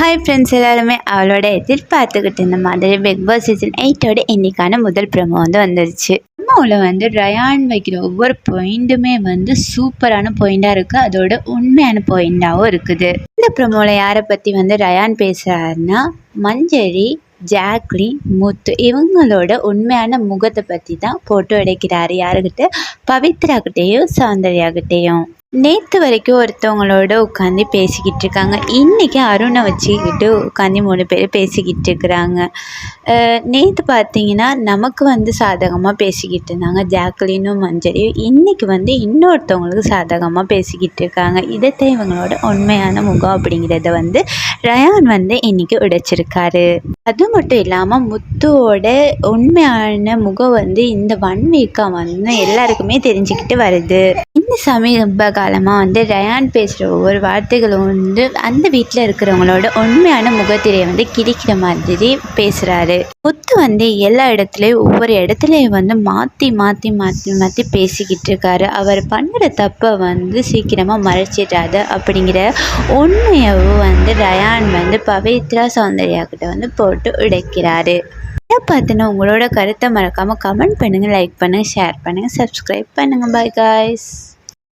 Hi friends, எல்லாருமே அவளோட எதிர்பார்த்துக்கிட்டு இருந்த மாதிரி பிக் பாஸ் சீசன் 8ஓட இன்னைக்கான முதல் ப்ரோமோ வந்துருச்சு. ப்ரோமோவில் ரயான் வைக்கிற ஒவ்வொரு பாயிண்ட்டுமே சூப்பரான பாயிண்டாக இருக்குது. அதோட உண்மையான பாயிண்டாகவும் இருக்குது. இந்த ப்ரோமோவில் யாரை பற்றி ரயான் பேசுகிறாருன்னா, மஞ்சரி, ஜாக்லின், முத்து இவங்களோட உண்மையான முகத்தை பற்றி தான் போட்டு உடைக்கிறாரு. யாருக்கிட்ட? பவித்ராக்கிட்டேயும் சௌந்தர்யாக்கிட்டேயும். நேற்று வரைக்கும் ஒருத்தவங்களோட உட்காந்து பேசிக்கிட்டு இருக்காங்க. இன்றைக்கி அருணை வச்சுக்கிட்டு உட்காந்து 3 பேர் பேசிக்கிட்டு இருக்கிறாங்க. நேற்று பார்த்தீங்கன்னா நமக்கு சாதகமாக பேசிக்கிட்டு இருந்தாங்க ஜாக்லினும் மஞ்சரியும். இன்றைக்கி இன்னொருத்தவங்களுக்கு சாதகமாக பேசிக்கிட்டு இருக்காங்க. இதைத்தான் இவங்களோட உண்மையான முகம் அப்படிங்கிறத ரயான் இன்றைக்கி உடைச்சிருக்காரு. அது மட்டும் இல்லாமல் முத்துவோட உண்மையான முகம் இந்த 1 வீக்காக எல்லாருக்குமே தெரிஞ்சுக்கிட்டு வருது. இந்த சமீப காலமாக ரயான் பேசுகிற ஒவ்வொரு வார்த்தைகளும் அந்த வீட்டில் இருக்கிறவங்களோட உண்மையான முகத்திரையை கிழிக்கிற மாதிரி பேசுகிறாரு. முத்து எல்லா இடத்துலையும் ஒவ்வொரு இடத்துலையும் மாற்றி மாற்றி மாற்றி மாற்றி பேசிக்கிட்டு இருக்காரு. அவர் பண்ணுற தப்பை சீக்கிரமாக மறைச்சிடாது அப்படிங்கிற உண்மையவும் ரயான் பவித்ரா சௌந்தர்யாக்கிட்ட போட்டு உடைக்கிறாரு. இதை பார்த்துன்னா உங்களோட கருத்தை மறக்காமல் கமெண்ட் பண்ணுங்கள், லைக் பண்ணுங்கள், ஷேர் பண்ணுங்கள், சப்ஸ்கிரைப் பண்ணுங்கள். Bye guys.